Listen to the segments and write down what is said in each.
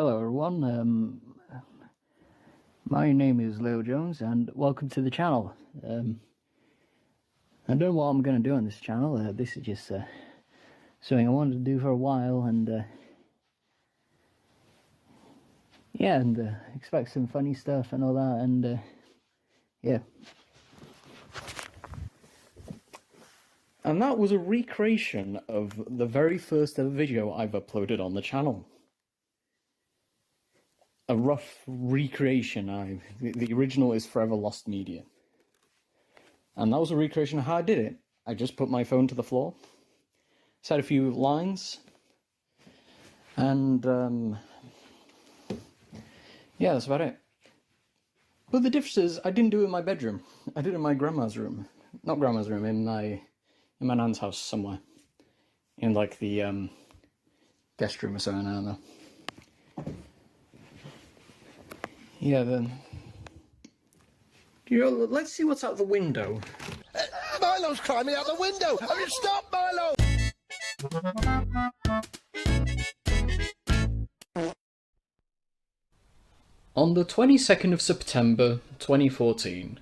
Hello everyone, my name is Leo Jones and welcome to the channel. I don't know what I'm going to do on this channel. This is just something I wanted to do for a while, and yeah, and expect some funny stuff and all that, and yeah. And that was a recreation of the very first ever video I've uploaded on the channel. A rough recreation. The original is forever lost media. And that was a recreation of how I did it. I just put my phone to the floor, said a few lines, and yeah, that's about it. But the difference is, I didn't do it in my bedroom. I did it in my grandma's room. Not grandma's room, in my nan's house somewhere. In like the guest room or something, I don't know. Yeah, then. Let's see what's out the window. Milo's climbing out the window! I mean, stop, Milo! On the 22nd of September, 2014.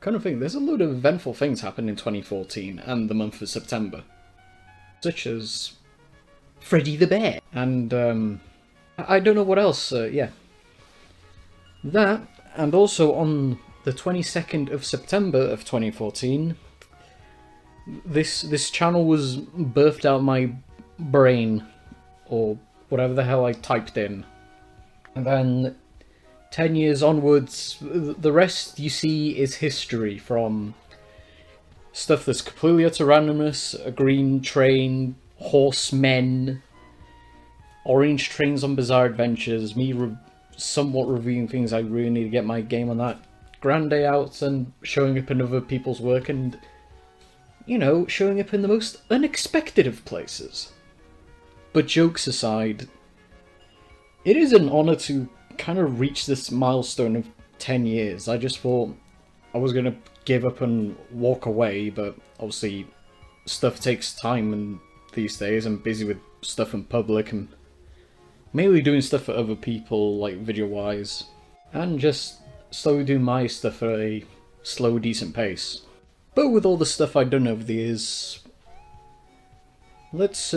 Kind of think, there's a load of eventful things happened in 2014 and the month of September. Such as Freddy the Bear. And, I don't know what else, yeah. That, and also on the 22nd of September of 2014, this channel was birthed out of my brain, or whatever the hell I typed in. And then 10 years onwards, the rest you see is history, from stuff that's completely utter randomness, a green train, horsemen, orange trains on bizarre adventures, me somewhat reviewing things I really need to get my game on that, grande out and showing up in other people's work, and, you know, showing up in the most unexpected of places. But jokes aside, it is an honour to kind of reach this milestone of 10 years. I just thought I was going to give up and walk away, but obviously stuff takes time, and these days I'm busy with stuff in public and mainly doing stuff for other people, like video-wise, and just slowly doing my stuff at a slow, decent pace. But with all the stuff I've done over the years, let's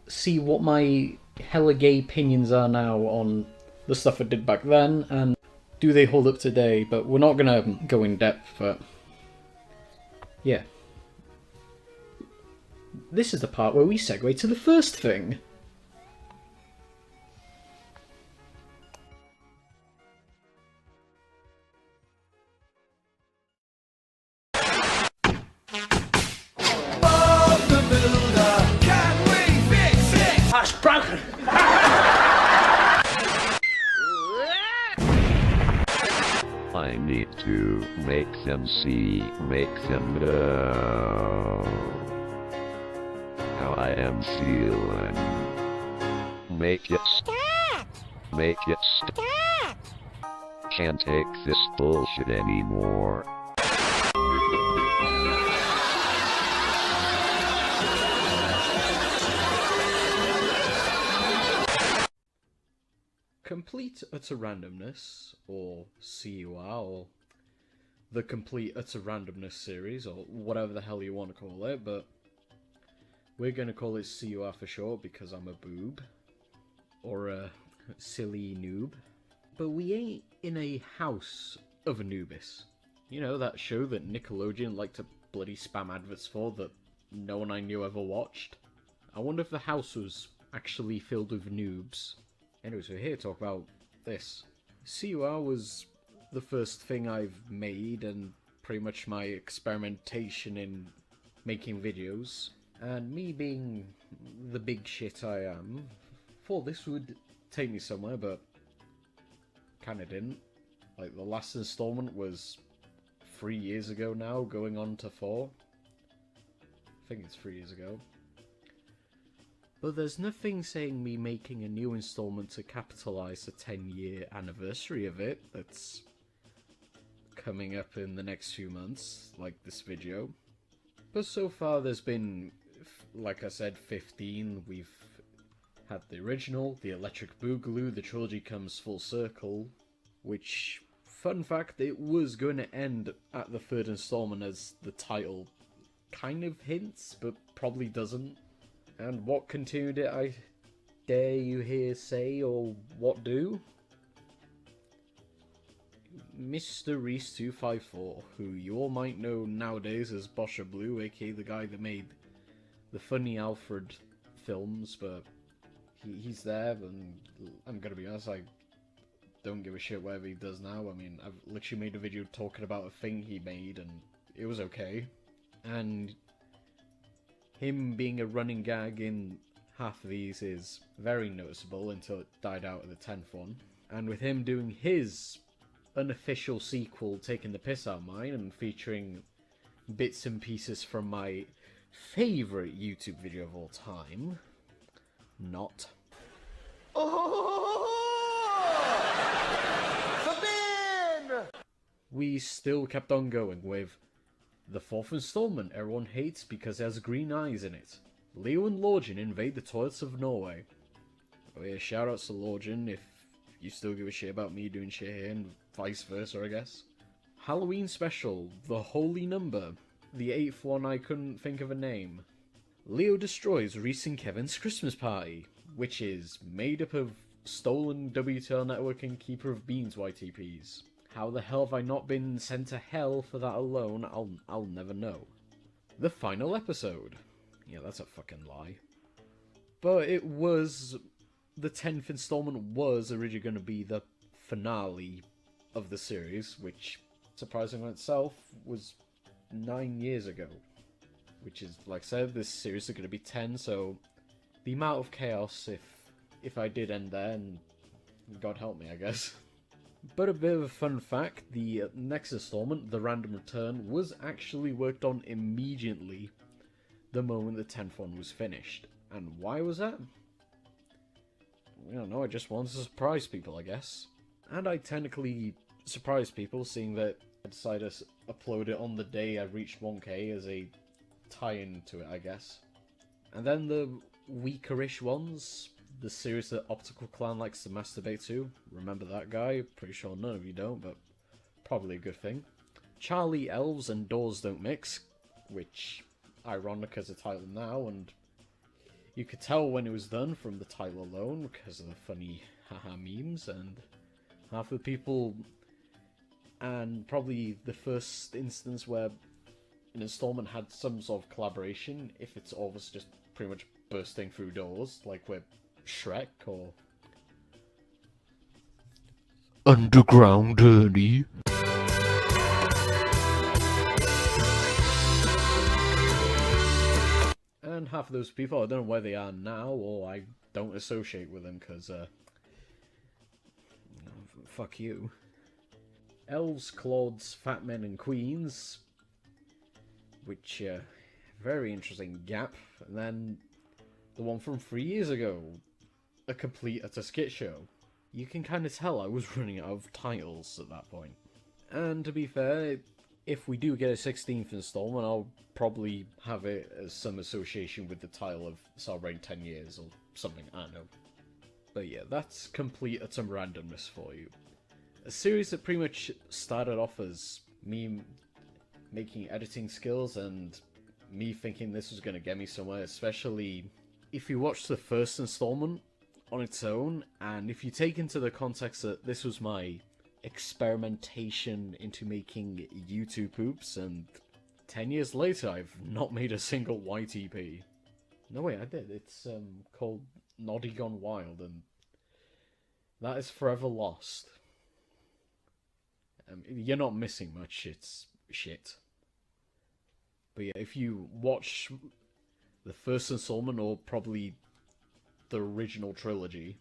see what my hella gay opinions are now on the stuff I did back then, and do they hold up today. But we're not gonna go in depth, but yeah. This is the part where we segue to the first thing. Broken! I need to make them see, make them know how I am feeling. Make it stop! Make it stop! Can't take this bullshit anymore. Complete Utter Randomness, or CUR, or the Complete Utter Randomness series, or whatever the hell you want to call it, but we're going to call it CUR for short because I'm a boob, or a silly noob. But we ain't in a house of Anubis. You know, that show that Nickelodeon liked to bloody spam adverts for that no one I knew ever watched? I wonder if the house was actually filled with noobs. Anyways, we're here to talk about this. CUR was the first thing I've made, and pretty much my experimentation in making videos. And me being the big shit I am, thought this would take me somewhere, but kinda didn't. Like, the last installment was 3 years ago now, going on to 4. I think it's 3 years ago. But there's nothing saying me making a new installment to capitalise the 10-year anniversary of it that's coming up in the next few months, like this video. But so far there's been, like I said, 15. We've had the original, the Electric Boogaloo, the trilogy comes full circle, which, fun fact, it was going to end at the third installment as the title kind of hints, but probably doesn't. And what continued it, I dare you hear say, or what do? Mr. Reese254, who you all might know nowadays as Bosher Blue, aka the guy that made the funny Alfred films, but he's there, and I'm gonna be honest, I don't give a shit whatever he does now. I mean, I've literally made a video talking about a thing he made, and it was okay. And him being a running gag in half of these is very noticeable until it died out of the 10th one. And with him doing his unofficial sequel, taking the piss out of mine, and featuring bits and pieces from my favourite YouTube video of all time, not. We still kept on going with the 4th installment everyone hates because it has green eyes in it. Leo and Lorgen invade the toilets of Norway. Oh yeah, shoutouts to Lorgen if you still give a shit about me doing shit here, and vice versa, I guess. Halloween special, The Holy Number. The 8th one, I couldn't think of a name. Leo destroys Reese and Kevin's Christmas party, which is made up of stolen WTL Network and Keeper of Beans YTPs. How the hell have I not been sent to hell for that alone? I'll never know. The final episode. Yeah, that's a fucking lie. But it was... The 10th installment was originally going to be the finale of the series, which, surprisingly in itself, was 9 years ago. Which is, like I said, this series is going to be 10, so the amount of chaos if I did end there, and God help me, I guess. But a bit of a fun fact, the next installment, The Random Return, was actually worked on immediately the moment the 10th one was finished. And why was that? I don't know, I just wanted to surprise people, I guess. And I technically surprised people, seeing that I decided to upload it on the day I reached 1k as a tie-in to it, I guess. And then the weaker-ish ones, the series that Optical Clan likes to masturbate to. Remember that guy? Pretty sure none of you don't, but probably a good thing. Charlie, Elves, and Doors Don't Mix, which, ironic as a title now, and you could tell when it was done from the title alone because of the funny haha memes, and half the people, and probably the first instance where an installment had some sort of collaboration, if it's always just pretty much bursting through doors, like with Shrek or Underground Ernie. And half of those people, I don't know where they are now, or I don't associate with them, because, fuck you. Elves, Clods, Fat Men and Queens, which, very interesting gap. And then the one from 3 years ago, A Complete Utter Skit Show. You can kind of tell I was running out of titles at that point. And to be fair, if we do get a 16th installment, I'll probably have it as some association with the title of celebrating 10 years or something, I don't know. But yeah, that's Complete Utter Randomness for you. A series that pretty much started off as me making editing skills and me thinking this was going to get me somewhere, especially if you watch the first installment on its own, and if you take into the context that this was my experimentation into making YouTube poops, and 10 years later I've not made a single YTP. No way, I did. It's called Noddy Gone Wild, and that is forever lost. You're not missing much, it's shit. But yeah, if you watch the first installment, or probably the original trilogy,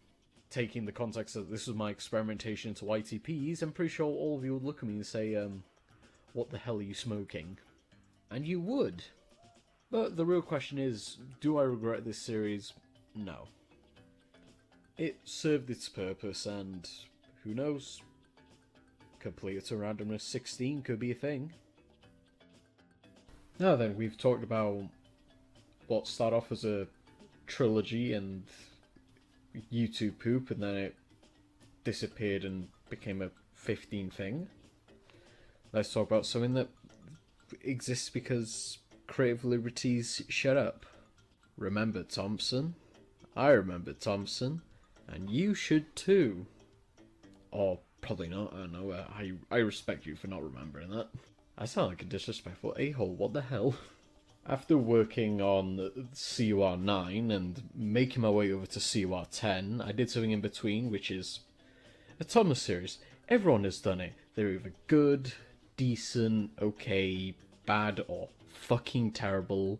taking the context that this was my experimentation into YTPs, I'm pretty sure all of you would look at me and say, what the hell are you smoking? And you would. But the real question is, do I regret this series? No. It served its purpose, and who knows? Complete Utter Randomness 16 could be a thing. Now then, we've talked about what started off as a trilogy and YouTube poop and then it disappeared and became a 15 thing. Let's talk about something that exists because creative liberties shut up. Remember Thompson? I remember Thompson, and you should too. Or probably not, I don't know. I respect you for not remembering that. I sound like a disrespectful a-hole, what the hell? After working on CUR 9 and making my way over to CUR 10, I did something in between, which is a Thomas series. Everyone has done it. They're either good, decent, okay, bad, or fucking terrible.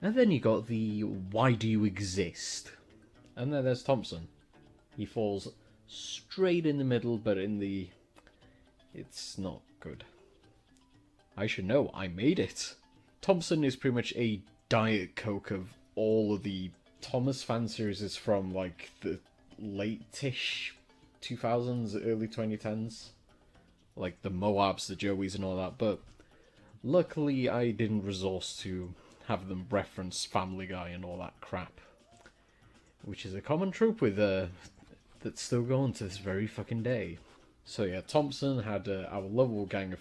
And then you got the why do you exist? And then there's Thompson. He falls straight in the middle, but it's not good. I should know, I made it. Thompson is pretty much a Diet Coke of all of the Thomas fan series from like the late-ish 2000s, early 2010s. Like the Moabs, the Joeys and all that, but luckily I didn't resource to have them reference Family Guy and all that crap. Which is a common trope with that's still going to this very fucking day. So yeah, Thompson had our lovable gang of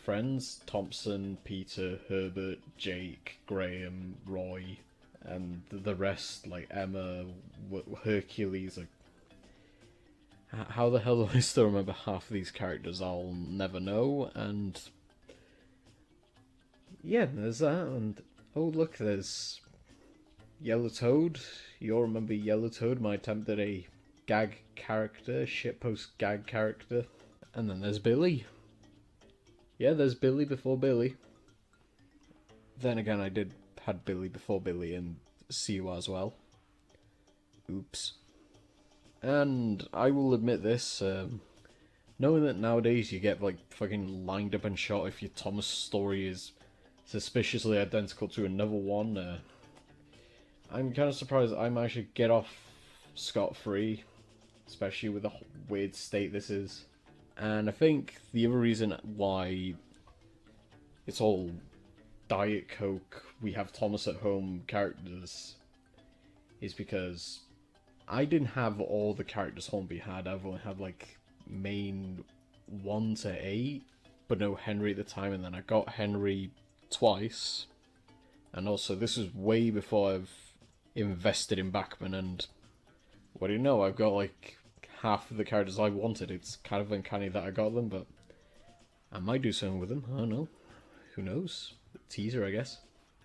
friends: Thompson, Peter, Herbert, Jake, Graham, Roy, and the rest, like Emma, Hercules. Like, how the hell do I still remember half of these characters? I'll never know. And yeah, there's that. And oh look, there's Yellow Toad. You all remember Yellow Toad, my attempt at a gag character, shitpost gag character. And then there's Billy. Yeah, there's Billy before Billy. Then again, I had Billy before Billy in CUR as well. Oops. And I will admit this, knowing that nowadays you get like fucking lined up and shot if your Thomas story is suspiciously identical to another one, I'm kind of surprised I managed to get off scot-free, especially with the weird state this is. And I think the other reason why it's all Diet Coke, we have Thomas at home characters is because I didn't have all the characters Hornby had. I've only had like main 1 to 8, but no Henry at the time, and then I got Henry twice. And also this was way before I've invested in Bachman, and what do you know, I've got like half of the characters I wanted. It's kind of uncanny that I got them, but I might do something with them. I don't know. Who knows? Teaser, I guess.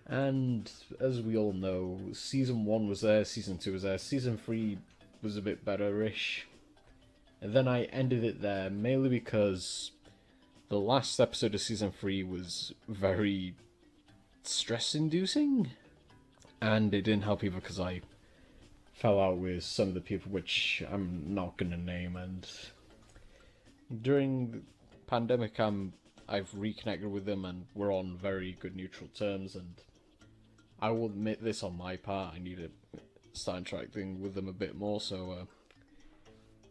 And as we all know, Season 1 was there, Season 2 was there, Season 3 was a bit better-ish. And then I ended it there, mainly because the last episode of Season 3 was very stress-inducing. And it didn't help either because I fell out with some of the people which I'm not going to name, and during the pandemic I've reconnected with them and we're on very good neutral terms, and I will admit this on my part, I need to start interacting with them a bit more, so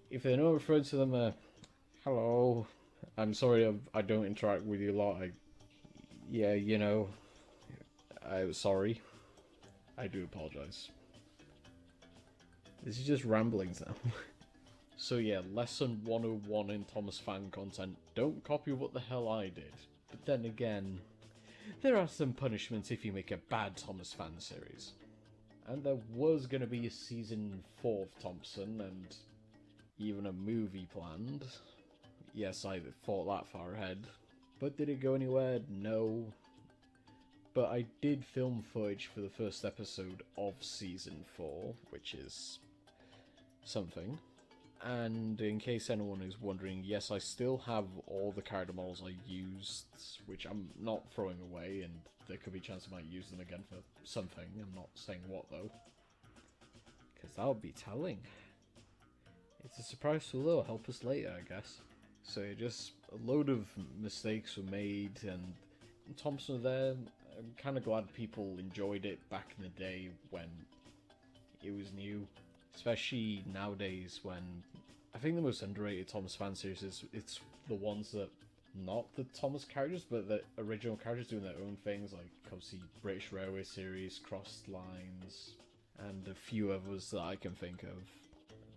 if they know I'm referring to them, hello, I'm sorry I don't interact with you a lot, yeah, you know, I'm sorry, I do apologise. This is just ramblings now. So yeah, lesson 101 in Thomas fan content. Don't copy what the hell I did. But then again, there are some punishments if you make a bad Thomas fan series. And there was going to be a season 4 of Thompson, and even a movie planned. Yes, I thought that far ahead. But did it go anywhere? No. But I did film footage for the first episode of season 4, which is something. And in case anyone is wondering, yes, I still have all the character models I used, which I'm not throwing away, and there could be a chance I might use them again for something. I'm not saying what though, because that would be telling. It's a surprise to Lil, help us later, I guess. So yeah, just a load of mistakes were made, and Thompson there. I'm kind of glad people enjoyed it back in the day when it was new. Especially nowadays when I think the most underrated Thomas fan series is it's the ones that not the Thomas characters but the original characters doing their own things, like obviously British Railway series, Crossed Lines, and a few others that I can think of.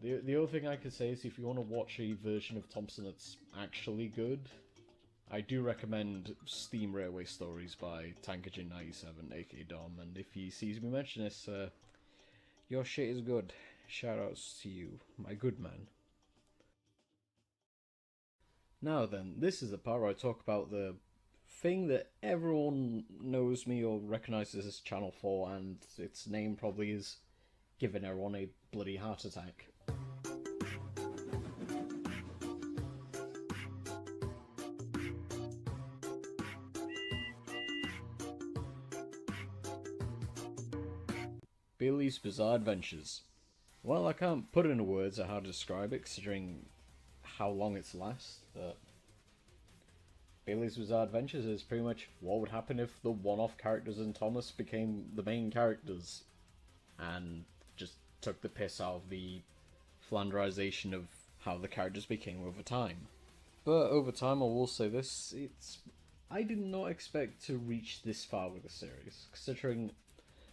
The other thing I could say is if you want to watch a version of Thompson that's actually good, I do recommend Steam Railway Stories by Tank Engine 97, aka Dom, and if he sees me mention this, your shit is good. Shoutouts to you, my good man. Now then, this is the part where I talk about the thing that everyone knows me or recognizes this channel for, and its name probably is giving everyone a bloody heart attack. Billy's Bizarre Adventures. Well, I can't put into words how to describe it, considering how long it's last, but Billy's Bizarre Adventures is pretty much what would happen if the one-off characters in Thomas became the main characters, and just took the piss out of the flanderization of how the characters became over time. But over time, I will say this, I did not expect to reach this far with the series, considering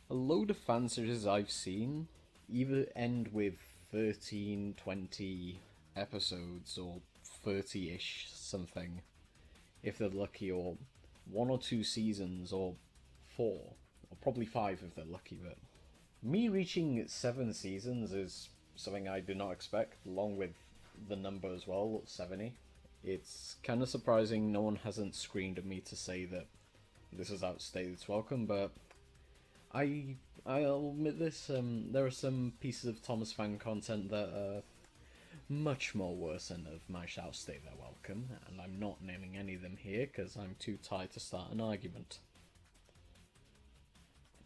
a load of fan series I've seen either end with 13, 20 episodes, or 30-ish something, if they're lucky, or 1 or 2 seasons, or 4, or probably 5 if they're lucky, but me reaching 7 seasons is something I did not expect, along with the number as well, 70. It's kind of surprising no one hasn't screamed at me to say that this is outstayed its welcome, but I'll admit this, there are some pieces of Thomas fan content that are much more worse and have managed to outstay their welcome, and I'm not naming any of them here because I'm too tired to start an argument.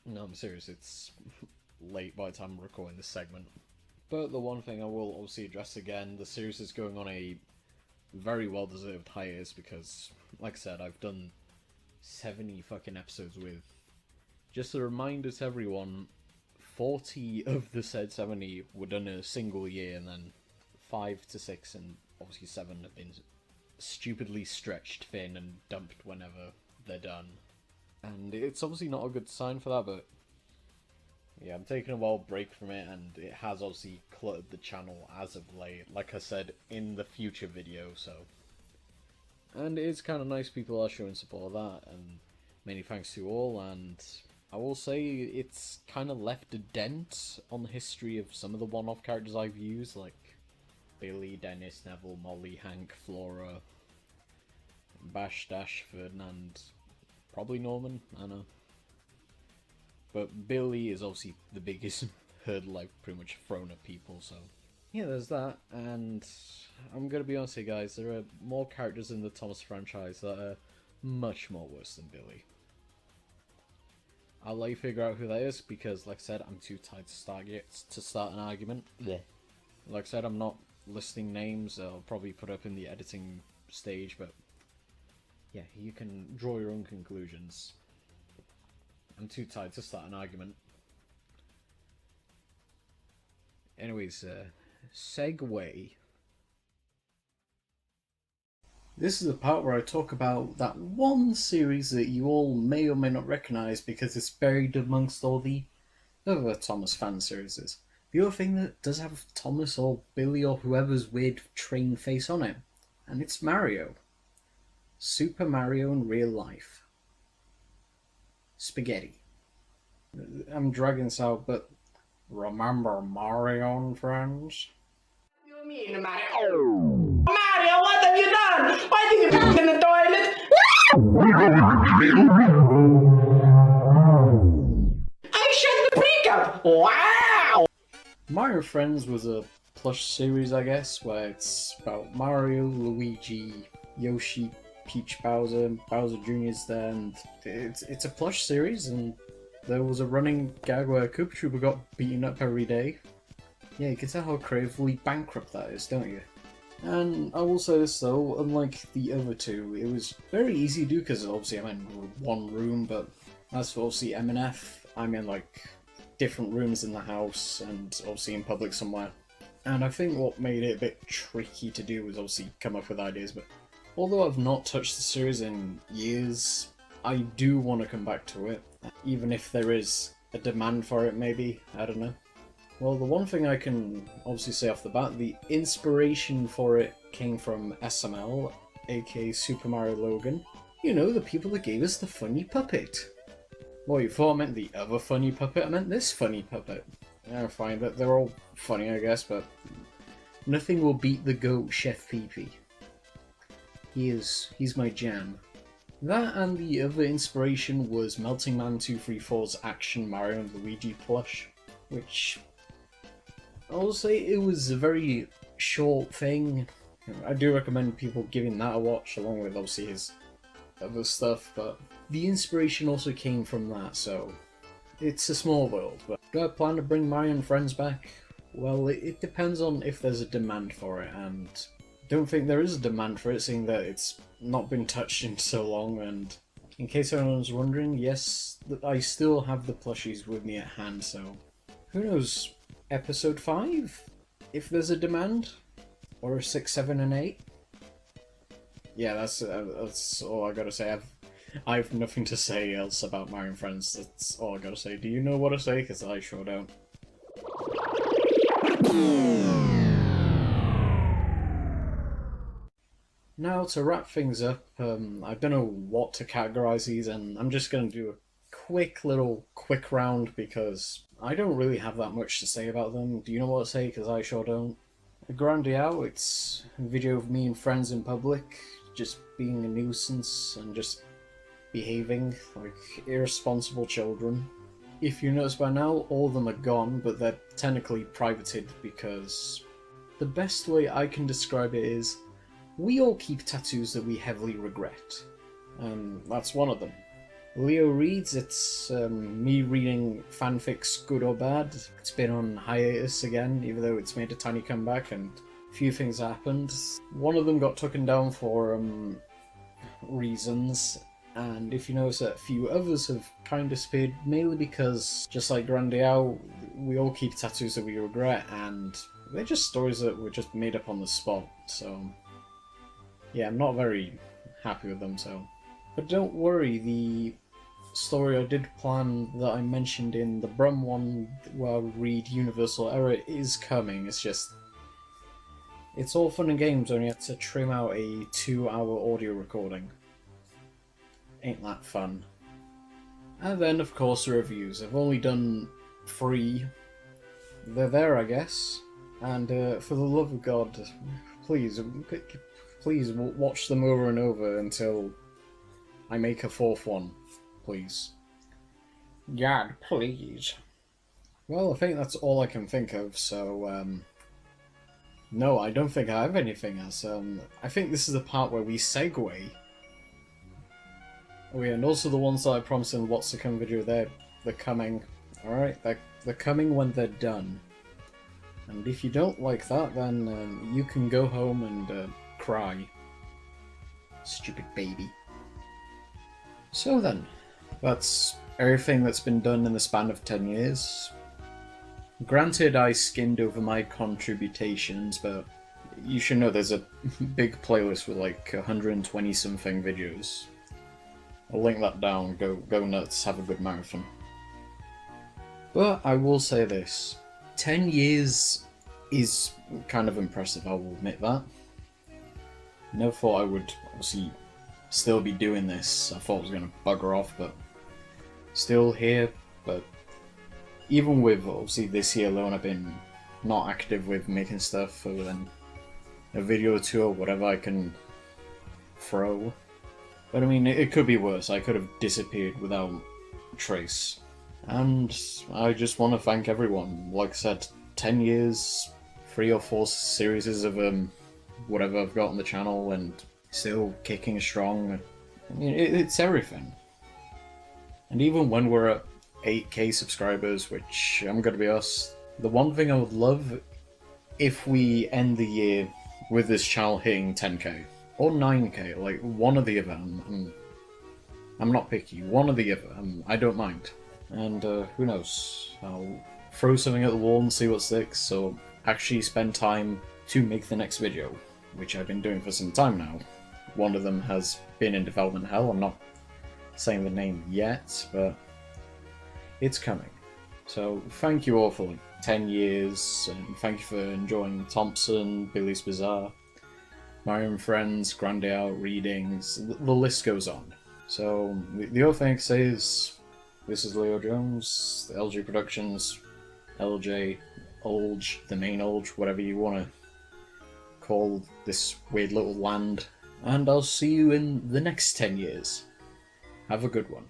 No, I'm serious, it's late by the time I'm recording this segment. But the one thing I will obviously address again, the series is going on a very well-deserved hiatus because, like I said, I've done 70 fucking episodes with. Just a reminder to everyone, 40 of the said 70 were done in a single year, and then 5 to 6 and obviously 7 have been stupidly stretched thin and dumped whenever they're done. And it's obviously not a good sign for that, but yeah, I'm taking a wild break from it, and it has obviously cluttered the channel as of late, like I said in the future video, so. And it's kind of nice people are showing support of that, and many thanks to all, and I will say it's kind of left a dent on the history of some of the one-off characters I've used, like Billy, Dennis, Neville, Molly, Hank, Flora, Bash, Dash, Ferdinand, probably Norman, I don't know. But Billy is obviously the biggest hurdle I've pretty much thrown at people, so yeah, there's that, and I'm gonna be honest here guys, there are more characters in the Thomas franchise that are much more worse than Billy. I'll let you figure out who that is, because like I said, I'm too tired to start an argument. Yeah. Like I said, I'm not listing names, I'll probably put up in the editing stage, but yeah, you can draw your own conclusions. I'm too tired to start an argument. Anyways, segue. This is the part where I talk about that one series that you all may or may not recognise because it's buried amongst all the other Thomas fan series. The other thing that does have Thomas or Billy or whoever's weird train face on it, and it's Mario. Super Mario in real life. Spaghetti. I'm dragging this out, but remember Mario and friends? What do you mean, Mario? Mario, what have you done? Why did you poop in the toilet? I shut the pickup! Wow! Mario Friends was a plush series, I guess, where it's about Mario, Luigi, Yoshi, Peach, Bowser, Bowser Jr.'s there, and it's a plush series, and there was a running gag where Koopa Troopa got beaten up every day. Yeah, you can tell how creatively bankrupt that is, don't you? And I will say this though, unlike the other two, it was very easy to do because obviously I'm in one room, but as for obviously M&F, I'm in like different rooms in the house and obviously in public somewhere. And I think what made it a bit tricky to do was obviously come up with ideas, but although I've not touched the series in years, I do want to come back to it, even if there is a demand for it maybe, I don't know. Well, the one thing I can obviously say off the bat, the inspiration for it came from SML, aka Super Mario Logan. You know, the people that gave us the funny puppet. Well, you thought I meant the other funny puppet? I meant this funny puppet. Yeah, fine, but they're all funny, I guess, but nothing will beat the GOAT Chef Pee-Pee. He's my jam. That and the other inspiration was Melting Man 234's Action Mario and Luigi plush, which I'll say it was a very short thing. I do recommend people giving that a watch, along with obviously his other stuff, but the inspiration also came from that, so it's a small world. But do I plan to bring Mario and Friends back? Well, it depends on if there's a demand for it, and don't think there is a demand for it, seeing that it's not been touched in so long. And in case anyone's wondering, yes, I still have the plushies with me at hand, so who knows, episode 5? If there's a demand? Or 6, 7, and 8? Yeah, that's all I gotta say. I have nothing to say else about Mario and Friends, that's all I gotta say. Do you know what to say? Because I sure don't. Now, to wrap things up, I don't know what to categorize these, and I'm just going to do a quick round because I don't really have that much to say about them. Do you know what to say? Because I sure don't. Grandiao, it's a video of me and friends in public, just being a nuisance and just behaving like irresponsible children. If you notice by now, all of them are gone, but they're technically privated because the best way I can describe it is we all keep tattoos that we heavily regret, and that's one of them. Leo reads, it's me reading fanfics, good or bad. It's been on hiatus again, even though it's made a tiny comeback and a few things happened. One of them got taken down for reasons, and if you notice that a few others have kind of disappeared, mainly because, just like Grandiao, we all keep tattoos that we regret, and they're just stories that were just made up on the spot, so yeah, I'm not very happy with them, so. But don't worry, the story I did plan that I mentioned in the Brum one, where I would read Universal Error, is coming. It's just, it's all fun and games, only had to trim out a 2-hour audio recording. Ain't that fun. And then, of course, the reviews. I've only done 3. They're there, I guess. And for the love of God, please watch them over and over until I make a 4th one, please. God, please. Well, I think that's all I can think of, so, no, I don't think I have anything else. I think this is the part where we segue. Oh yeah, and also the ones that I promised in the What's to Come video, they're coming. Alright, they're coming when they're done. And if you don't like that, then you can go home and cry. Stupid baby. So then, that's everything that's been done in the span of 10 years. Granted, I skimmed over my contributions, but you should know there's a big playlist with like 120 something videos. I'll link that down, go nuts, have a good marathon. But I will say this, 10 years is kind of impressive, I will admit that. Never thought I would obviously still be doing this. I thought I was going to bugger off, but still here. But even with obviously this year alone, I've been not active with making stuff other than a video or two or whatever I can throw. But I mean, it could be worse. I could have disappeared without trace. And I just want to thank everyone. Like I said, 10 years, 3 or 4 series of whatever I've got on the channel, and still kicking strong. I mean, it's everything. And even when we're at 8k subscribers, which I'm gonna be honest, the one thing I would love if we end the year with this channel hitting 10k or 9k, like one or the other. I'm not picky, one or the other. I don't mind. And who knows? I'll throw something at the wall and see what sticks. So actually spend time to make the next video, which I've been doing for some time now. One of them has been in development hell. I'm not saying the name yet, but it's coming. So thank you all for like 10 years, and thank you for enjoying Thompson, Billy's Bazaar, my own friends, Grande Out readings, the list goes on. So the other thing I can say is, this is Leo Jones, the LJ Productions, LJ, Olge, the main Olge, whatever you want to call this weird little land, and I'll see you in the next 10 years. Have a good one.